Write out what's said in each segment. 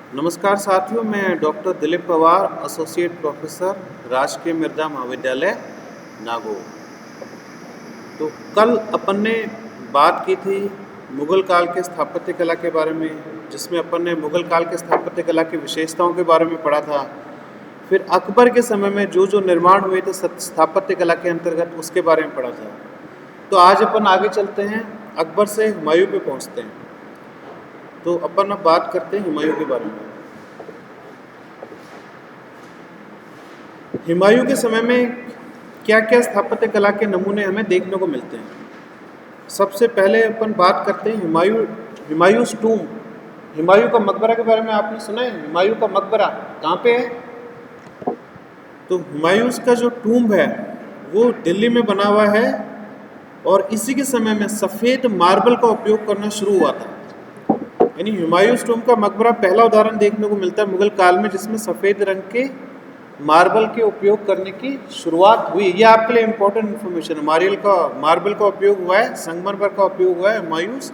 नमस्कार साथियों, मैं doctor Dilip Pawar, associate professor, राजकीय मृदा महाविद्यालय, नागौर। तो कल अपन ने बात की थी मुगल काल के स्थापत्य कला के बारे में, जिसमें अपन ने मुगल काल के स्थापत्य कला की विशेषताओं के बारे में पढ़ा था। फिर अकबर के समय में जो जो निर्माण हुए थे स्थापत्य कला के अंतर्गत, उसके बारे में पढ़ा था। तो आज अपन आगे चलते हैं, अकबर से हुमायूं पे पहुंचते हैं। तो अपन अब बात करते हैं हुमायूं के बारे में। हुमायूं के समय में क्या क्या स्थापत्य कला के नमूने हमें देखने को मिलते हैं। सबसे पहले अपन बात करते हैं हुमायूंस टूम। हुमायूं का मकबरा के बारे में आपने सुना है? हुमायूं का मकबरा कहाँ पे है? तो हुमायूंस का जो टूम है वो दिल्ली में बना हुआ है, और इसी के समय में सफ़ेद मार्बल का उपयोग करना शुरू हुआ था। यानी हुमायूंस टूम का मकबरा पहला उदाहरण देखने को मिलता है मुगल काल में, जिसमें सफ़ेद रंग के मार्बल के उपयोग करने की शुरुआत हुई। यह आपके लिए इम्पोर्टेंट इन्फॉर्मेशन है। मार्बल का उपयोग हुआ है, संगमरमर का उपयोग हुआ है हुमायूंस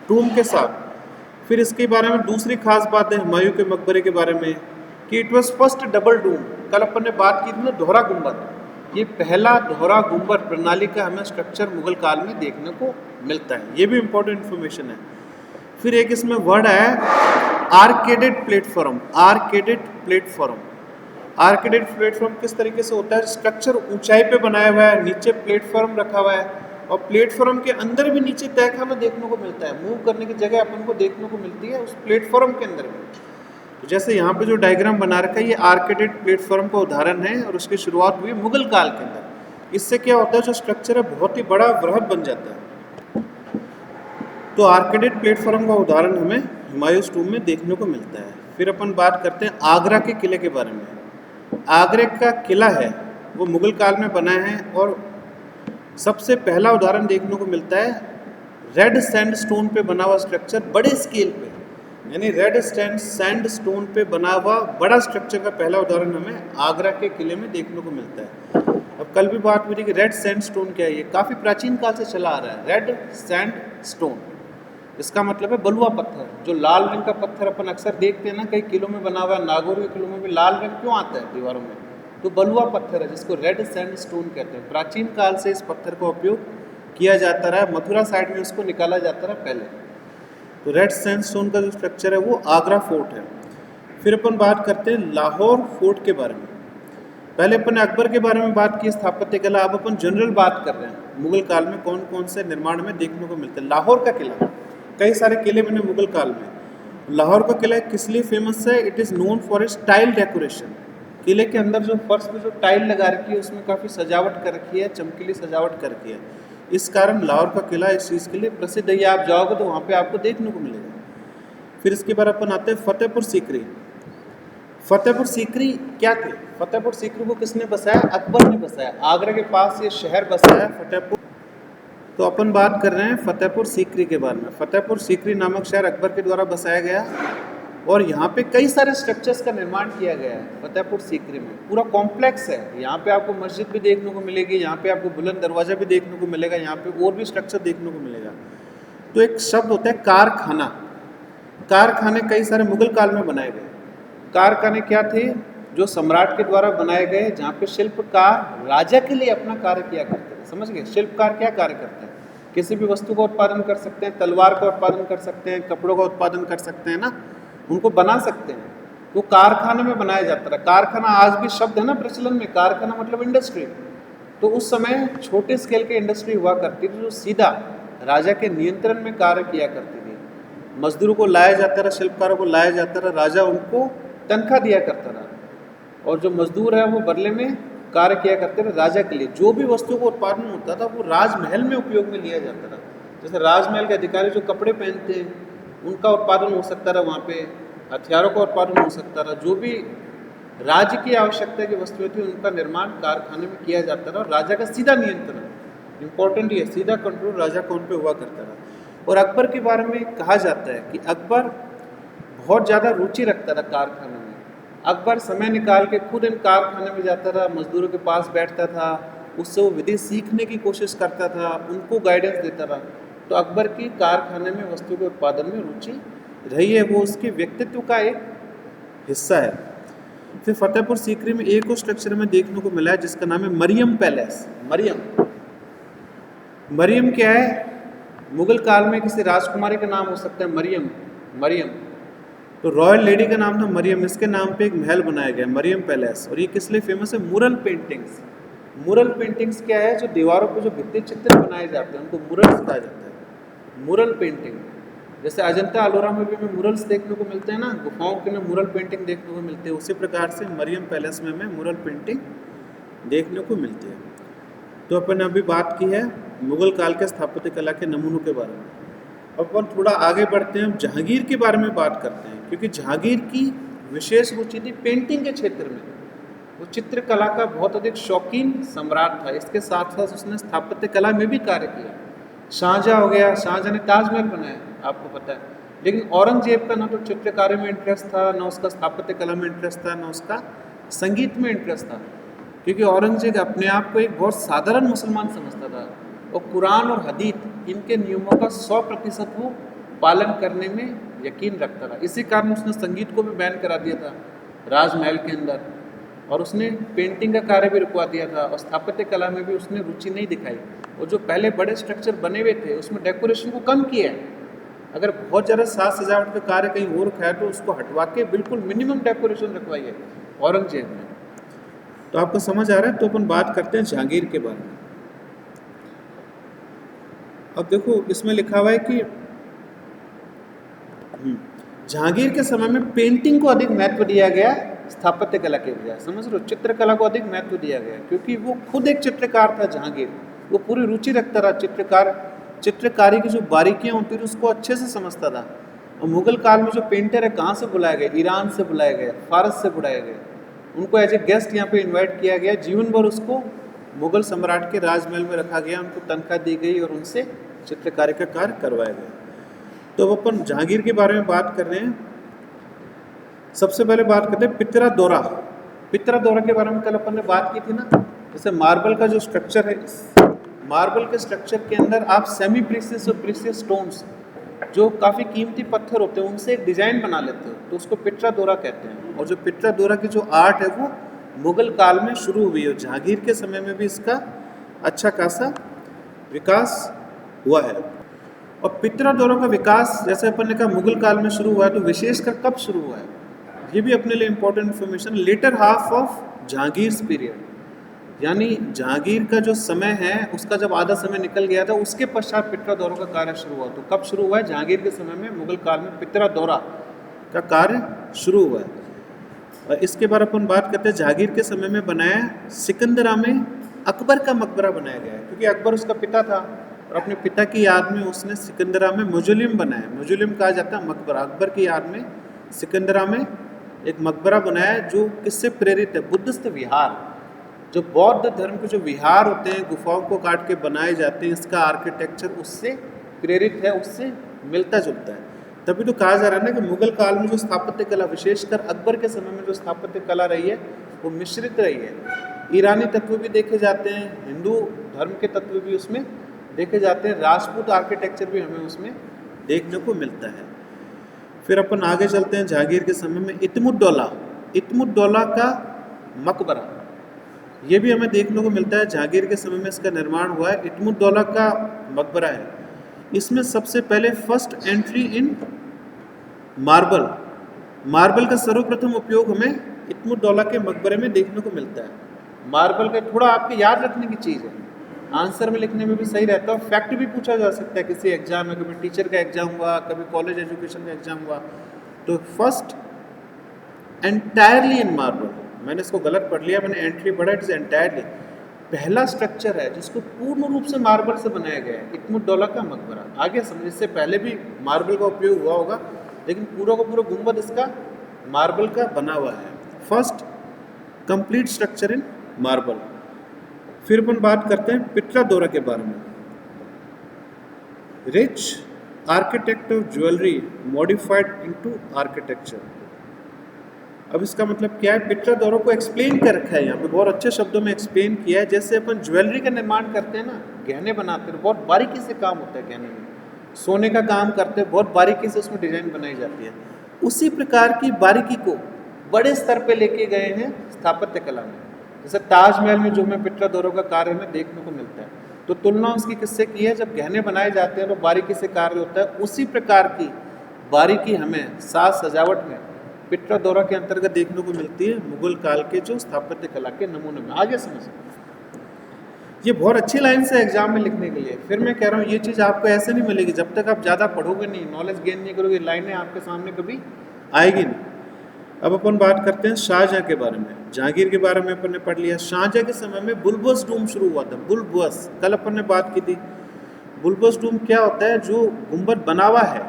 टूम के साथ। फिर इसके बारे में दूसरी खास बात है हुमायूं के मकबरे के बारे में कि it was first double Doom. कल अपन ने बात की थी ना, दोहरा गुंबद। ये पहला दोहरा गुंबद प्रणाली का हमें स्ट्रक्चर मुगल काल में देखने को मिलता है। ये भी इम्पोर्टेंट इन्फॉर्मेशन है। फिर एक इसमें वर्ड है आर्केडेड प्लेटफॉर्म। आर्केडेड प्लेटफॉर्म किस तरीके से होता है? स्ट्रक्चर ऊंचाई पे बनाया हुआ है, नीचे प्लेटफॉर्म रखा हुआ है, और प्लेटफॉर्म के अंदर भी नीचे तहखाना देखने को मिलता है। मूव करने की जगह अपन को देखने को मिलती है उस प्लेटफॉर्म के अंदर भी। तो जैसे यहाँ पे जो डायग्राम बना रखा है, ये आर्केडेड प्लेटफॉर्म का उदाहरण है, और उसकी शुरुआत हुई मुगल काल के अंदर। इससे क्या होता है, जो स्ट्रक्चर है बहुत ही बड़ा वृहद बन जाता है। तो आर्केडेड प्लेटफॉर्म का उदाहरण हमें हुमायूंस टूम में देखने को मिलता है। फिर अपन बात करते हैं आगरा के किले के बारे में। आगरे का किला है वो मुगल काल में बना है, और सबसे पहला उदाहरण देखने को मिलता है रेड सैंडस्टोन पे बना हुआ स्ट्रक्चर, बड़े स्केल पे। यानी रेड सैंडस्टोन पे बना हुआ बड़ा स्ट्रक्चर का पहला उदाहरण हमें आगरा के किले में देखने को मिलता है। अब कल भी बात हुई थी कि रेड सैंडस्टोन क्या है। ये काफ़ी प्राचीन काल से चला आ रहा है। रेड सैंडस्टोन, इसका मतलब है बलुआ पत्थर। जो लाल रंग का पत्थर अपन अक्सर देखते हैं ना, कई किलों में बना हुआ है, नागौर के किलों में भी लाल रंग क्यों आता है दीवारों में? तो बलुआ पत्थर है, जिसको रेड सैंडस्टोन कहते हैं। प्राचीन काल से इस पत्थर का उपयोग किया जाता रहा। मथुरा साइड में उसको निकाला जाता रहा पहले। तो रेड सैंडस्टोन का जो स्ट्रक्चर है वो आगरा फोर्ट है। फिर अपन बात करते हैं लाहौर फोर्ट के बारे में। पहले अपन ने अकबर के बारे में बात की स्थापत्य कला, अब अपन जनरल बात कर रहे हैं मुगल काल में कौन कौन से निर्माण में देखने को मिलते हैं। लाहौर का किला, कई सारे किले बने मुगल काल में। लाहौर का किला किस लिए फेमस है? It is known for its tile decoration. किले के अंदर जो फर्श में जो टाइल लगा रखी है, उसमें काफ़ी सजावट कर रखी है, चमकीली सजावट कर रखी है। इस कारण लाहौर का किला इस चीज़ के लिए प्रसिद्ध है। आप जाओगे तो वहाँ पे आपको देखने को मिलेगा। फिर इसके बाद अपन आते हैं फतेहपुर सीकरी। फतेहपुर सीकरी क्या थे? फतेहपुर सीकरी को किसने बसाया? अकबर ने बसाया। आगरा के पास ये शहर बसाया फतेहपुर। तो अपन बात कर रहे हैं फतेहपुर सीकरी के बारे में। फतेहपुर सीकरी नामक शहर अकबर के द्वारा बसाया गया, और यहाँ पे कई सारे स्ट्रक्चर्स का निर्माण किया गया है फतेहपुर सीकरी में। पूरा कॉम्प्लेक्स है। यहाँ पे आपको मस्जिद भी देखने को मिलेगी, यहाँ पे आपको बुलंद दरवाजा भी देखने को मिलेगा, यहाँ पे और भी स्ट्रक्चर देखने को मिलेगा। तो एक शब्द होता है कारखाना। कारखाने कई सारे मुगल काल में बनाए गए। कारखाने क्या थे? जो सम्राट के द्वारा बनाए गए, जहाँ पे शिल्पकार राजा के लिए अपना कार्य किया करते थे। समझ गए? शिल्पकार क्या कार्य करते हैं? किसी भी वस्तु का उत्पादन कर सकते हैं, तलवार का उत्पादन कर सकते हैं, कपड़ों का उत्पादन कर सकते हैं ना, उनको बना सकते हैं। वो कारखाने में बनाया जाता था। कारखाना आज भी शब्द है ना प्रचलन में। कारखाना मतलब इंडस्ट्री। तो उस समय छोटे स्केल की इंडस्ट्री हुआ करती थी, जो सीधा राजा के नियंत्रण में कार्य किया करती थी। मजदूरों को लाया जाता रहा, शिल्पकारों को लाया जाता रहा, राजा उनको तनख्वाह दिया करता रहा, और जो मजदूर है वो बदले में कार्य किया करते थे राजा के लिए। जो भी वस्तु का उत्पादन होता था वो राजमहल में उपयोग में लिया जाता था। जैसे राजमहल के अधिकारी जो कपड़े पहनते हैं, उनका उत्पादन हो सकता रहा वहाँ पे, हथियारों का उत्पादन हो सकता रहा। जो भी राज्य की आवश्यकता की वस्तुएं थी, उनका निर्माण कारखाने में किया जाता रहा, और राजा का सीधा नियंत्रण। इम्पोर्टेंट ये, सीधा कंट्रोल राजा को उन पर हुआ करता रहा। और अकबर के बारे में कहा जाता है कि अकबर बहुत ज़्यादा रुचि रखता था कारखानों में। अकबर समय निकाल के खुद इन कारखाने में जाता था, मजदूरों के पास बैठता था, उससे वो विधि सीखने की कोशिश करता था, उनको गाइडेंस देता था। तो अकबर की कारखाने में वस्तु के उत्पादन में रुचि रही है। वो उसके व्यक्तित्व का एक हिस्सा है। फिर फतेहपुर सीकरी में एक और स्ट्रक्चर में देखने को मिला है जिसका नाम है मरियम पैलेस। मरियम क्या है? मुगल काल में किसी राजकुमारी का नाम हो सकता है मरियम। तो रॉयल लेडी का नाम था मरियम, इसके नाम पे एक महल बनाया गया मरियम पैलेस। और ये किस लिए फेमस है? मुरल पेंटिंग्स क्या है? जो दीवारों पर जो भित्ति चित्र बनाए जाते हैं उनको मुरल्स कहा जाता है। मुरल पेंटिंग, जैसे अजंता अलोरा में भी हमें मुरल्स देखने को मिलते हैं ना, गुफाओं के में मुरल पेंटिंग देखने को मिलती है, उसी प्रकार से मरियम पैलेस में हमें मुरल पेंटिंग देखने को मिलती है। तो अपन ने अभी बात की है मुगल काल के स्थापत्य कला के नमूनों के बारे में। अब अपन थोड़ा आगे बढ़ते हैं, हम जहांगीर के बारे में बात करते हैं, क्योंकि जहांगीर की विशेष रुचि थी पेंटिंग के क्षेत्र में। वो चित्रकला का बहुत अधिक शौकीन सम्राट था। इसके साथ साथ उसने स्थापत्य कला में भी कार्य किया। शाहजहाँ हो गया, शाहजहाँ ने ताजमहल बनाया, आपको पता है। लेकिन औरंगजेब का ना तो चित्रकारी में इंटरेस्ट था, ना उसका स्थापत्य कला में इंटरेस्ट था, ना उसका संगीत में इंटरेस्ट था, क्योंकि औरंगजेब अपने आप को एक बहुत साधारण मुसलमान समझता था और कुरान और हदीस इनके नियमों का 100% वो पालन करने में यकीन रखता था। इसी कारण उसने संगीत को भी बैन करा दिया था राजमहल के अंदर, और उसने पेंटिंग का कार्य भी रुकवा दिया था, और स्थापत्य कला में भी उसने रुचि नहीं दिखाई। और जो पहले बड़े स्ट्रक्चर बने हुए थे उसमें डेकोरेशन को कम किया है। अगर बहुत ज़्यादा साज सजावट का कार्य कहीं और रखा है तो उसको हटवा के बिल्कुल मिनिमम डेकोरेशन रखवाई है औरंगजेब ने। तो आपको समझ आ रहा है। तो अपन बात करते हैं जहांगीर के बारे में। अब देखो इसमें लिखा हुआ है कि जहांगीर के समय में पेंटिंग को अधिक महत्व दिया गया स्थापत्य कला के बजाय। समझ रहे हो? चित्रकला को अधिक महत्व दिया गया क्योंकि वो खुद एक चित्रकार था जहांगीर। वो पूरी रुचि रखता रहा चित्रकारी की जो बारीकियां होती थी उसको अच्छे से समझता था। और मुगल काल में जो पेंटर है कहाँ से बुलाए गए? ईरान से बुलाए गए, फारस से बुलाए गए। उनको एज ए गेस्ट यहाँ पे इन्वाइट किया गया। जीवन भर उसको मुगल सम्राट के राजमहल में रखा गया, उनको तनख्वाह दी गई और उनसे चित्रकारी का कार्य करवाया गया। तो अब अपन जहांगीर के बारे में बात कर रहे हैं। सबसे पहले बात करते हैं पित्रा दौरा के बारे में कल अपन ने बात की थी ना। जैसे मार्बल का जो स्ट्रक्चर है, मार्बल के स्ट्रक्चर के अंदर आप सेमी प्रीशियस और प्रीशियस स्टोन्स, जो काफ़ी कीमती पत्थर होते हैं, उनसे एक डिज़ाइन बना लेते हो, तो उसको पित्रा दौरा कहते हैं। और जो पित्रा दौरा की जो आर्ट है वो मुगल काल में शुरू हुई है। जहांगीर के समय में भी इसका अच्छा खासा विकास हुआ है। और पित्रा दौरा का विकास जैसे अपन ने कहा मुगल काल में शुरू हुआ है, तो विशेषकर कब शुरू हुआ है ये भी अपने लिए important information. Later half of Jahangir period, यानी जहांगीर का जो समय है उसका जब आधा समय निकल गया था उसके पश्चात पित्रा दौरा का कार्य शुरू हुआ। तो कब शुरू हुआ है? जहांगीर के समय में, मुगल काल में पित्रा दौरा का कार्य शुरू हुआ है। और इसके बाद अपन बात करते हैं जहांगीर के समय में बनाया सिकंदरा में अकबर का मकबरा बनाया गया है, क्योंकि अकबर उसका पिता था और अपने पिता की याद में उसने सिकंदरा में मौजोलियम बनाया। मौजोलियम कहा जाता है मकबरा। अकबर की याद में सिकंदरा में एक मकबरा बनाया है, जो किससे प्रेरित है? बुद्धिस्ट विहार, जो बौद्ध धर्म के जो विहार होते हैं, गुफाओं को काट के बनाए जाते हैं, इसका आर्किटेक्चर उससे प्रेरित है, उससे मिलता जुलता है। तभी तो कहा जा रहा है ना कि मुगल काल में जो स्थापत्य कला, विशेषकर अकबर के समय में जो स्थापत्य कला रही है वो मिश्रित रही है। ईरानी तत्व भी देखे जाते हैं, हिंदू धर्म के तत्व भी उसमें देखे जाते हैं, राजपूत आर्किटेक्चर भी हमें उसमें देखने को मिलता है। फिर अपन आगे चलते हैं। जहांगीर के समय में इत्मुद्दौला का मकबरा, ये भी हमें देखने को मिलता है। जहांगीर के समय में इसका निर्माण हुआ है। इत्मुद्दौला का मकबरा है। इसमें सबसे पहले फर्स्ट एंट्री इन मार्बल का सर्वप्रथम उपयोग हमें इत्मुद्दौला के मकबरे में देखने को मिलता है। मार्बल का थोड़ा आपके याद रखने की चीज़ है, आंसर में लिखने में भी सही रहता है, फैक्ट भी पूछा जा सकता है किसी एग्जाम में। कभी टीचर का एग्जाम हुआ, कभी कॉलेज एजुकेशन का एग्जाम हुआ। तो फर्स्ट एंटायरली इन मार्बल, मैंने इसको गलत पढ़ लिया, मैंने एंट्री पढ़ा, इट इज एंटायरली। पहला स्ट्रक्चर है जिसको पूर्ण रूप से मार्बल से बनाया गया है, इत्मुद्दौला का मकबरा। आगे समझ, इससे पहले भी मार्बल का उपयोग हुआ होगा, लेकिन पूरा का पूरा गुंबद इसका मार्बल का बना हुआ है। First complete structure in marble. फिर अपन बात करते हैं पित्रा दौरा के बारे में। Rich architect of jewellery modified into architecture. अब इसका मतलब क्या है? पित्रा दौरा को एक्सप्लेन कर रखा है यहाँ पे, बहुत अच्छे शब्दों में एक्सप्लेन किया है। जैसे अपन ज्वेलरी का निर्माण करते हैं ना, गहने बनाते हैं, बहुत बारीकी से काम होता है गहने में, सोने का काम करते हैं, बहुत बारीकी से उसमें डिजाइन बनाई जाती है। उसी प्रकार की बारीकी को बड़े स्तर पे लेके गए हैं स्थापत्य कला में। जैसे ताजमहल में जो हमें पिटरादोरों का कार्य हमें देखने को मिलता है, तो तुलना उसकी किससे की है, जब गहने बनाए जाते हैं तो बारीकी से कार्य होता है, उसी प्रकार की बारीकी हमें साज सजावट में पिटरादोरा के अंतर्गत देखने को मिलती है मुगल काल के जो स्थापत्य कला के नमूने में। आगे समझ, ये बहुत अच्छी लाइन से एग्जाम में लिखने के लिए। फिर मैं कह रहा हूँ ये चीज़ आपको ऐसे नहीं मिलेगी जब तक आप ज़्यादा पढ़ोगे नहीं, नॉलेज गेन नहीं करोगे, लाइनें आपके सामने कभी आएगी नहीं। अब अपन बात करते हैं शाहजहाँ के बारे में। जहांगीर के बारे में अपन ने पढ़ लिया। शाहजहाँ के समय में बुल्बस डूम शुरू हुआ था। बुल्बस, कल अपन ने बात की थी। बुल्बस डूम क्या होता है, जो गुंबद बना हुआ है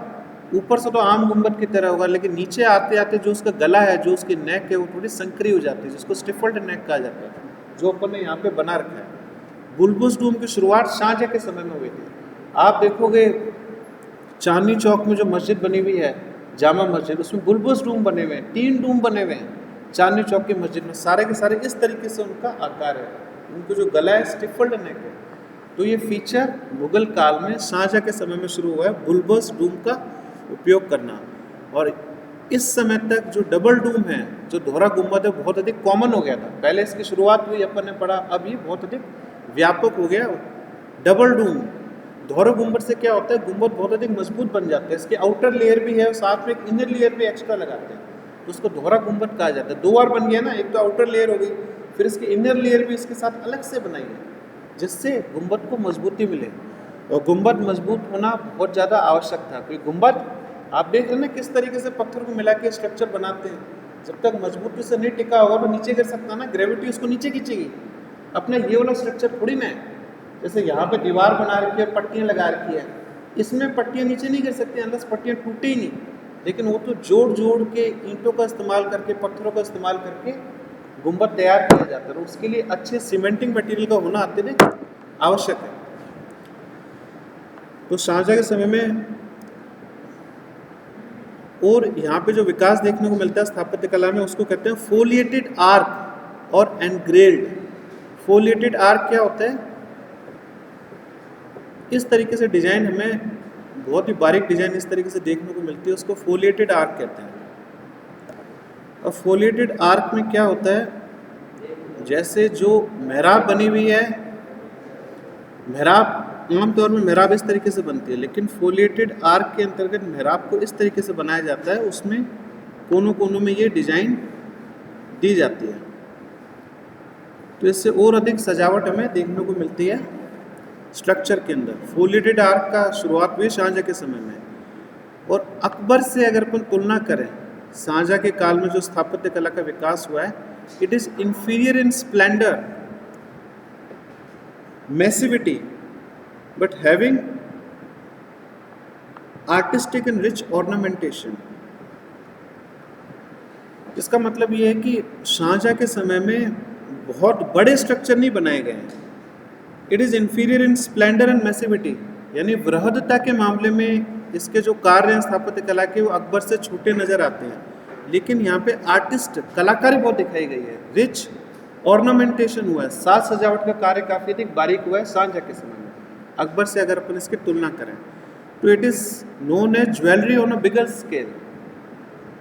ऊपर से तो आम गुंबद की तरह होगा, लेकिन नीचे आते आते जो उसका गला है, जो उसकी नेक है, वो थोड़ी संकरी हो जाती है, जिसको स्टिफल्ड नेक कहा जाता है, जो अपन ने यहाँ पे बना रखा है। बुल्बस डूम की शुरुआत शाहजहाँ के समय में हुई थी। आप देखोगे चांदनी चौक में जो मस्जिद बनी हुई है, जामा मस्जिद, उसमें बुल्बस डूम बने हुए हैं, 3 डूम बने हुए हैं चांदनी चौक की मस्जिद में। सारे के सारे इस तरीके से उनका आकार है, उनको जो गला है स्टिफल्ड नेक है। तो ये फीचर मुगल काल में शाहजहाँ के समय में शुरू हुआ है, बुल्बस डूम का उपयोग करना। और इस समय तक जो डबल डूम है, जो दोहरा गुंबद है, बहुत अधिक कॉमन हो गया था। पहले इसकी शुरुआत हुई, अपन ने पढ़ा, अब ये बहुत अधिक व्यापक हो गया। डबल डूम दोहरे गुंबद से क्या होता है, गुंबद बहुत अधिक मजबूत बन जाता है, इसके आउटर लेयर भी है और साथ में एक इनर लेयर भी एक्स्ट्रा लगाते हैं, तो उसको दोहरा गुंबद कहा जाता है। 2 बार बन गया ना, एक तो आउटर लेयर हो गई, फिर इसकी इनर लेयर भी इसके साथ अलग से बनाई है, जिससे गुंबद को मजबूती मिले। और गुंबद मजबूत होना बहुत ज़्यादा आवश्यक था। कोई गुंबद आप देख रहे ना किस तरीके से पत्थर को मिला के स्ट्रक्चर बनाते हैं, जब तक मजबूती से नहीं टिका होगा तो नीचे गिर सकता ना, ग्रेविटी उसको नीचे खींचेगी। अपना ये वाला स्ट्रक्चर थोड़ी ना है, जैसे यहाँ पे दीवार बना रखी है, पट्टियाँ लगा रखी है, इसमें पट्टियाँ नीचे नहीं गिर सकती अनलेस पट्टियाँ टूटे ही नहीं। लेकिन वो तो जोड़ जोड़ के ईंटों का इस्तेमाल करके, पत्थरों का इस्तेमाल करके गुंबद तैयार किया जाता है, और उसके लिए अच्छे सीमेंटिंग मटेरियल का होना अत्यधिक आवश्यक है। तो शाहजहाँ के समय में, और यहाँ पे जो विकास देखने को मिलता है स्थापत्य कला में, उसको कहते हैं फोलिएटेड आर्क और एनग्रेल्ड। फोलिएटेड आर्क क्या होता है, इस तरीके से डिजाइन हमें बहुत ही बारीक डिजाइन इस तरीके से देखने को मिलती है, उसको फोलिएटेड आर्क कहते हैं। और फोलिएटेड आर्क में क्या होता है, जैसे जो मेहराब बनी हुई है, मेहराब आमतौर में मेहराब इस तरीके से बनती है, लेकिन फोलिएटेड आर्क के अंतर्गत मेहराब को इस तरीके से बनाया जाता है, उसमें कोनों कोनों में ये डिजाइन दी जाती है, तो इससे और अधिक सजावट हमें देखने को मिलती है स्ट्रक्चर के अंदर। फोलिएटेड आर्क का शुरुआत हुई शाहजहाँ के समय में। और अकबर से अगर अपन तुलना करें, शाहजहाँ के काल में जो स्थापत्य कला का विकास हुआ है, it is inferior in splendour, massivity, but having artistic and rich ornamentation. इसका मतलब ये है कि शाहजहाँ के समय में बहुत बड़े स्ट्रक्चर नहीं बनाए गए हैं। It is inferior in splendour and massivity, यानी वृहदता के मामले में इसके जो कार्य हैं स्थापत्य कला के, वो अकबर से छोटे नज़र आते हैं, लेकिन यहाँ पे आर्टिस्ट कलाकारी बहुत दिखाई गई है। रिच ऑर्नामेंटेशन हुआ है, साज सजावट का कार्य काफ़ी अधिक बारीक हुआ है शाहजहाँ के समय में, अकबर से अगर अपन इसकी तुलना करें तो। It is known as jewellery on a bigger scale,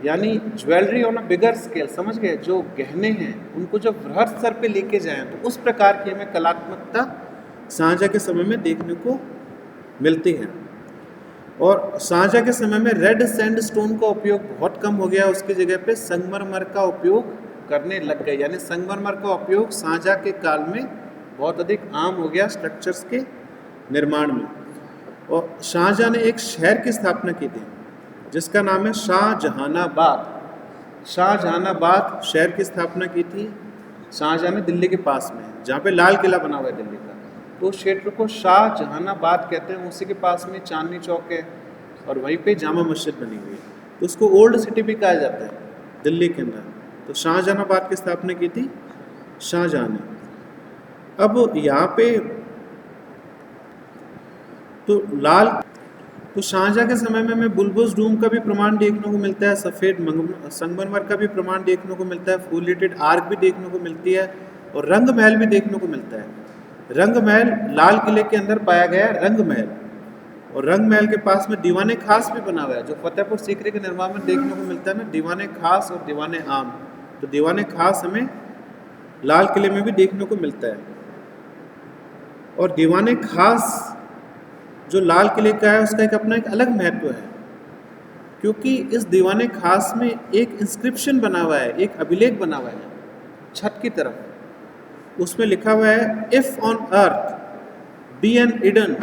यानी jewellery on a bigger scale, समझ गए, जो गहने हैं उनको जब वृहद स्तर पे लेके जाएं तो उस प्रकार की हमें कलात्मकता शाहजहाँ के समय में देखने को मिलती है। और शाहजहाँ के समय में रेड सैंडस्टोन का उपयोग बहुत कम हो गया, उसकी जगह पे संगमरमर का उपयोग करने लग गए, यानी संगमरमर का उपयोग शाहजहाँ के काल में बहुत अधिक आम हो गया स्ट्रक्चर्स के निर्माण में। और शाहजहाँ ने एक शहर की स्थापना की थी जिसका नाम है शाहजहानाबाद। शाहजहानाबाद शहर की स्थापना की थी शाहजहाँ ने दिल्ली के पास में, जहाँ पे लाल किला बना हुआ है दिल्ली का, तो क्षेत्र को शाहजहानाबाद कहते हैं। उसी के पास में चांदनी चौक है और वहीं पे जामा मस्जिद बनी हुई है, तो उसको ओल्ड सिटी भी कहा जाता है दिल्ली के अंदर। तो शाहजहानाबाद की स्थापना की थी शाहजहाँ ने। अब यहाँ पे तो शाहजहाँ के समय में हमें बुल्बुस डूम का भी प्रमाण देखने को मिलता है, सफ़ेद संगमरमर का भी प्रमाण देखने को मिलता है, फोलिएटेड आर्क भी देखने को मिलती है, और रंग महल भी देखने को मिलता है। रंग महल लाल किले के अंदर पाया गया रंग महल, और रंग महल के पास में दीवाने खास भी बना हुआ है, जो फतेहपुर सीकरी के निर्माण में देखने को मिलता है ना, दीवाने खास और दीवाने आम। तो दीवाने खास हमें लाल किले में भी देखने को मिलता है। और दीवाने खास जो लाल किले का है उसका एक अपना एक अलग महत्व है, क्योंकि इस दीवाने खास में एक इंस्क्रिप्शन बना हुआ है, एक अभिलेख बना हुआ है छत की तरफ। उसमें लिखा हुआ है, if on earth be an Eden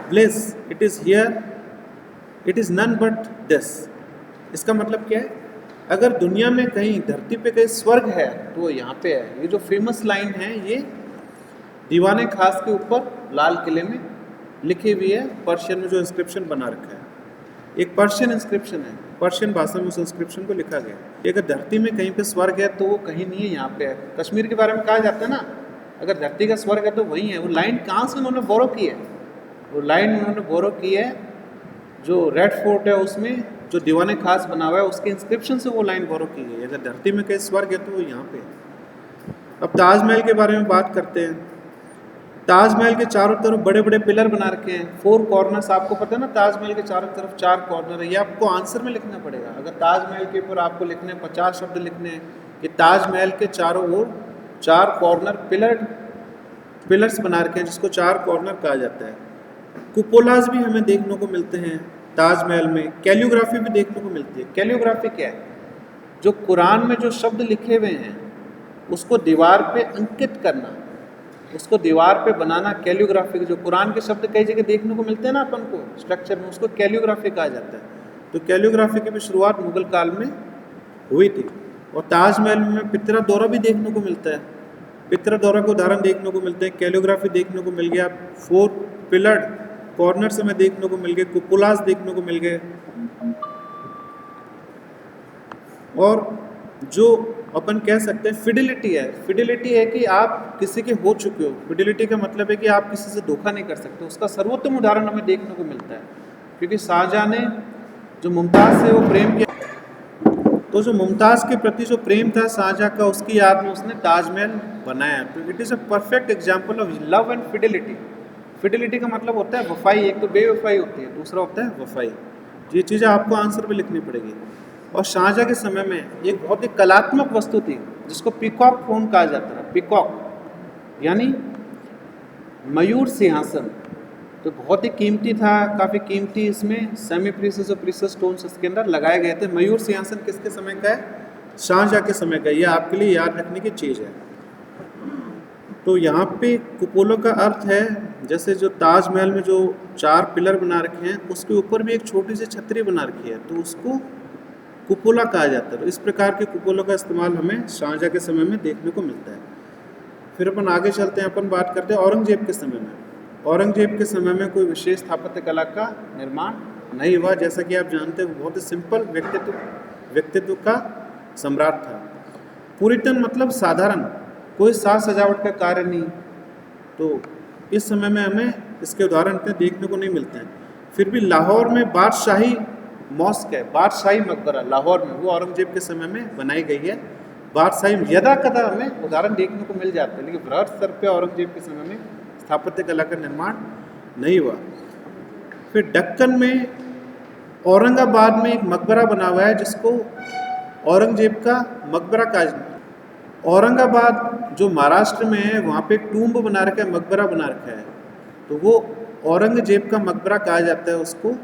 bliss it is here, it is none but this. इसका मतलब क्या है? अगर दुनिया में कहीं धरती पे कहीं स्वर्ग है तो वो यहाँ पे है। ये जो फेमस लाइन है ये दीवाने खास के ऊपर लाल किले में लिखी हुई है, पर्शियन में जो इंस्क्रिप्शन बना रखा है। एक पर्शियन इंस्क्रिप्शन है, पर्शियन भाषा में उस इंस्क्रिप्शन को लिखा गया है। अगर धरती में कहीं पे स्वर्ग है तो वो कहीं नहीं है, यहाँ पे है। कश्मीर के बारे में कहा जाता है ना, अगर धरती का स्वर्ग है तो वही है। वो लाइन कहाँ से उन्होंने बोरो की है? वो लाइन उन्होंने बोरो की है जो रेड फोर्ट है उसमें जो दीवाने खास बना हुआ है उसके इंस्क्रिप्शन से वो लाइन बोरो की गई है। अगर धरती में कहीं स्वर्ग है तो वो यहाँ पे है। अब ताजमहल के बारे में बात करते हैं। ताजमहल के चारों तरफ बड़े बड़े पिलर बना रखे हैं, 4 कॉर्नर्स। आपको पता है ना ताजमहल के चारों तरफ 4 कॉर्नर है। ये आपको आंसर में लिखना पड़ेगा। अगर ताजमहल के ऊपर आपको लिखने 50 शब्द लिखने हैं कि ताजमहल के चारों ओर 4 कॉर्नर पिलर्स बना रखे हैं, जिसको 4 कॉर्नर कहा जाता है। कुपोलाज भी हमें देखने को मिलते हैं ताजमहल में। कैलियोग्राफी भी देखने को मिलती है। कैलियोग्राफी क्या है? जो कुरान में जो शब्द लिखे हुए हैं उसको दीवार पे अंकित करना, उसको दीवार पे बनाना कैलियोग्राफी। जो कुरान के शब्द कई जगह देखने को मिलते हैं ना अपन को स्ट्रक्चर में, उसको कैलियोग्राफी कहा जाता है। तो कैलियोग्राफी की भी शुरुआत मुगल काल में हुई थी। और ताजमहल में पितरा दौरा भी देखने को मिलता है। पितरा दौरा के उदाहरण देखने को मिलते हैं। कैलियोग्राफी देखने को मिल गया, 4 पिलर्ड कॉर्नर्स हमें देखने को मिल गए, कुपुलास देखने को मिल गए। और जो अपन कह सकते हैं फिडिलिटी है, फिडिलिटी है कि आप किसी के हो चुके हो। फिडिलिटी का मतलब है कि आप किसी से धोखा नहीं कर सकते। उसका सर्वोत्तम उदाहरण हमें देखने को मिलता है, क्योंकि शाहजहां ने जो मुमताज़ से वो प्रेम किया, तो जो मुमताज़ के प्रति जो प्रेम था शाहजहां का, उसकी याद में उसने ताजमहल बनाया। तो it is a perfect example of love and fidelity. Fidelity का मतलब होता है वफाई। एक तो बेवफाई होती है, दूसरा होता है वफाई। ये चीज़ें आपको आंसर में लिखनी पड़ेगी। और शाहजहां के समय में एक बहुत ही कलात्मक वस्तु थी जिसको पीकॉक फोन कहा जाता था। पीकॉक यानी मयूर सिंहासन। तो बहुत ही कीमती था, काफ़ी कीमती। इसमें सेमी प्रीसियस और प्रीसियस स्टोन्स इसके अंदर लगाए गए थे। मयूर सिंहासन किसके समय का है? शाहजहां के समय का। ये आपके लिए याद रखने की चीज़ है। तो यहाँ पे कुपोला का अर्थ है, जैसे जो ताजमहल में जो 4 पिलर बना रखे हैं उसके ऊपर भी एक छोटी सी छतरी बना रखी है, तो उसको कुपोला कहा जाता है। तो इस प्रकार के कुपोलों का इस्तेमाल हमें शाहजहां के समय में देखने को मिलता है। फिर अपन आगे चलते हैं, अपन बात करते हैं औरंगजेब के समय में। औरंगजेब के समय में कोई विशेष स्थापत्य कला का निर्माण नहीं हुआ। जैसा कि आप जानते हैं बहुत ही सिंपल व्यक्तित्व का सम्राट था। पुरितन मतलब साधारण, कोई साज सजावट का कार्य नहीं। तो इस समय में हमें इसके उदाहरण देखने को नहीं मिलते हैं। फिर भी लाहौर में बादशाही मॉस्क है, बादशाही मकबरा लाहौर में, वो औरंगजेब के समय में बनाई गई है। बादशाही यदा कदा हमें उदाहरण देखने को मिल जाते हैं, लेकिन बृहद स्तर पे औरंगजेब के समय में स्थापत्य कला का निर्माण नहीं हुआ। फिर दक्कन में औरंगाबाद में एक मकबरा बना हुआ है जिसको औरंगजेब का मकबरा कहा जाता है। औरंगाबाद जो महाराष्ट्र में है वहाँ पे एक टूम्ब बना रखा है, मकबरा बना रखा है, तो वो औरंगजेब का मकबरा कहा जाता है उसको।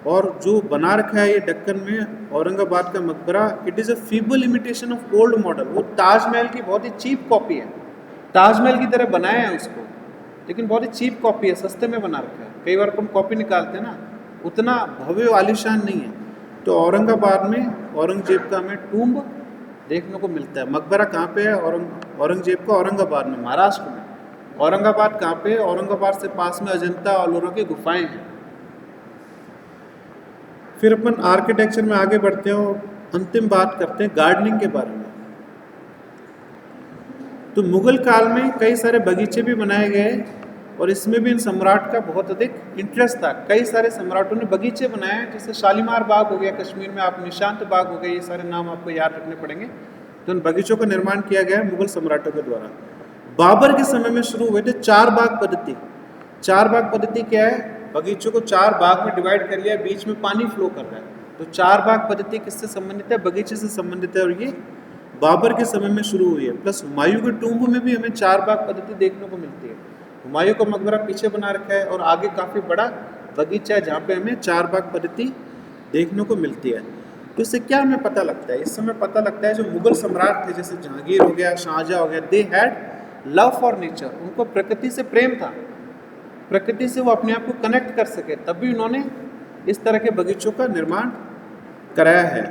और जो बना रखा है ये दक्कन में औरंगाबाद का मकबरा, it is a feeble imitation of old model. वो ताजमहल की बहुत ही चीप कॉपी है। ताजमहल की तरह बनाया है उसको, लेकिन बहुत ही चीप कॉपी है, सस्ते में बना रखा है। कई बार अपन कॉपी निकालते हैं ना, उतना भव्य आलिशान नहीं है। तो औरंगाबाद में औरंगजेब का हमें टूम्ब देखने को मिलता है। मकबरा कहाँ पे है? औरंगजेब का औरंगाबाद में, महाराष्ट्र में। औरंगाबाद कहाँ पे है? औरंगाबाद से पास में अजंता और एलोरा की गुफाएं हैं। फिर अपन आर्किटेक्चर में आगे बढ़ते हैं और अंतिम बात करते हैं गार्डनिंग के बारे में। तो मुगल काल में कई सारे बगीचे भी बनाए गए और इसमें भी इन सम्राट का बहुत अधिक इंटरेस्ट था। कई सारे सम्राटों ने बगीचे बनाए, जैसे शालीमार बाग हो गया कश्मीर में, आप निशांत बाग हो गए, ये सारे नाम आपको याद रखने पड़ेंगे। तो उन बगीचों का निर्माण किया गया है मुगल सम्राटों के द्वारा। बाबर के समय में शुरू हुए थे 4 बाग पद्धति। 4 बाग पद्धति क्या है? बगीचों को 4 बाग में डिवाइड कर लिया, बीच में पानी फ्लो कर रहा है। तो 4 बाग पद्धति किससे संबंधित है? बगीचे से संबंधित है। और ये बाबर के समय में शुरू हुई है। प्लस हुमायूं के टूम्ब में भी हमें 4 बाग पद्धति देखने को मिलती है। हुमायूं का मकबरा पीछे बना रखा है और आगे काफ़ी बड़ा बगीचा है जहाँ पे हमें 4 बाग पद्धति देखने को मिलती है। तो इससे क्या हमें पता लगता है? इस समय पता लगता है जो मुगल सम्राट थे जैसे जहांगीर हो गया, शाहजहाँ हो गया, they had love for nature. उनको प्रकृति से प्रेम था, प्रकृति से वो अपने आप को कनेक्ट कर सके, तभी उन्होंने इस तरह के बगीचों का निर्माण कराया है।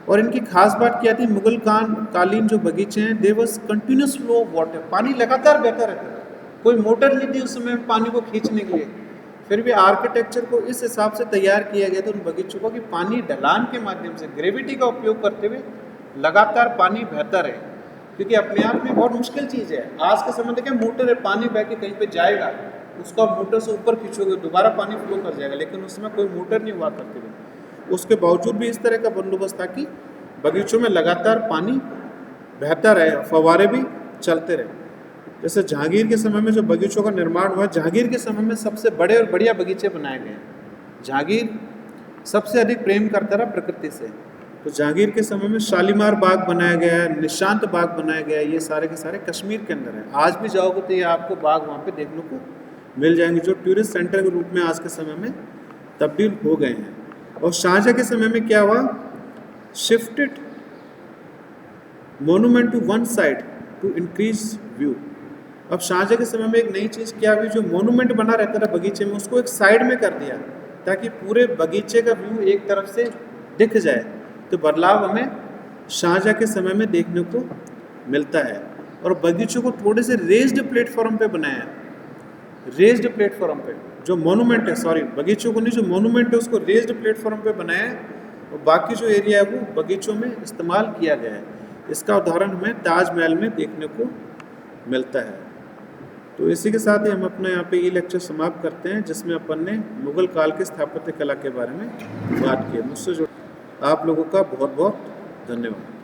और इनकी खास बात क्या थी? मुगल कालीन जो बगीचे हैं, they was continuous flow of water, पानी लगातार बहता रहता था, कोई मोटर नहीं थी उस समय पानी को खींचने के लिए। फिर भी आर्किटेक्चर को इस हिसाब से तैयार किया गया था उन बगीचों को कि पानी ढलान के माध्यम से ग्रेविटी का उपयोग करते हुए लगातार पानी बहता रहे, क्योंकि अपने आप में बहुत मुश्किल चीज़ है। आज के समय देखिए मोटर है, पानी बह के कहीं पे जाएगा, उसको आप मोटर से ऊपर खींचोगे दोबारा पानी फ्लो कर जाएगा, लेकिन उस समय कोई मोटर नहीं हुआ करती थी। उसके बावजूद भी इस तरह का बंदोबस्त था कि बगीचों में लगातार पानी बहता रहे, फव्वारे भी चलते रहे। जैसे जहांगीर के समय में जो बगीचों का निर्माण हुआ, जहांगीर के समय में सबसे बड़े और बढ़िया बगीचे बनाए गए हैं। जहांगीर सबसे अधिक प्रेम करता रहा प्रकृति से, तो जहांगीर के समय में शालीमार बाग बनाया गया है, निशांत बाग बनाया गया है। ये सारे के सारे कश्मीर के अंदर हैं। आज भी जाओगे तो ये आपको बाग वहाँ पे देखने को मिल जाएंगे, जो टूरिस्ट सेंटर के रूप में आज के समय में तब्दील हो गए हैं। और शाहजहाँ के समय में क्या हुआ? Shifted monument to one side to increase view. अब शाहजहाँ के समय में एक नई चीज़ क्या हुई? जो मोनूमेंट बना रहता था बगीचे में, उसको एक साइड में कर दिया ताकि पूरे बगीचे का व्यू एक तरफ से दिख जाए। तो बदलाव हमें शाहजहाँ के समय में देखने को मिलता है। और बगीचों को थोड़े से रेज्ड प्लेटफॉर्म पे बनाया है। रेज्ड प्लेटफॉर्म पे जो मोनूमेंट है, सॉरी बगीचों को नहीं, जो मोनूमेंट है उसको रेज्ड प्लेटफॉर्म पे बनाया है, और बाकी जो एरिया है वो बगीचों में इस्तेमाल किया गया है। इसका उदाहरण हमें ताजमहल में देखने को मिलता है। तो इसी के साथ ही हम अपना यहाँ पे ये लेक्चर समाप्त करते हैं, जिसमें अपन ने मुगल काल के स्थापत्य कला के बारे में बात की। मुझसे जो आप लोगों का बहुत बहुत धन्यवाद।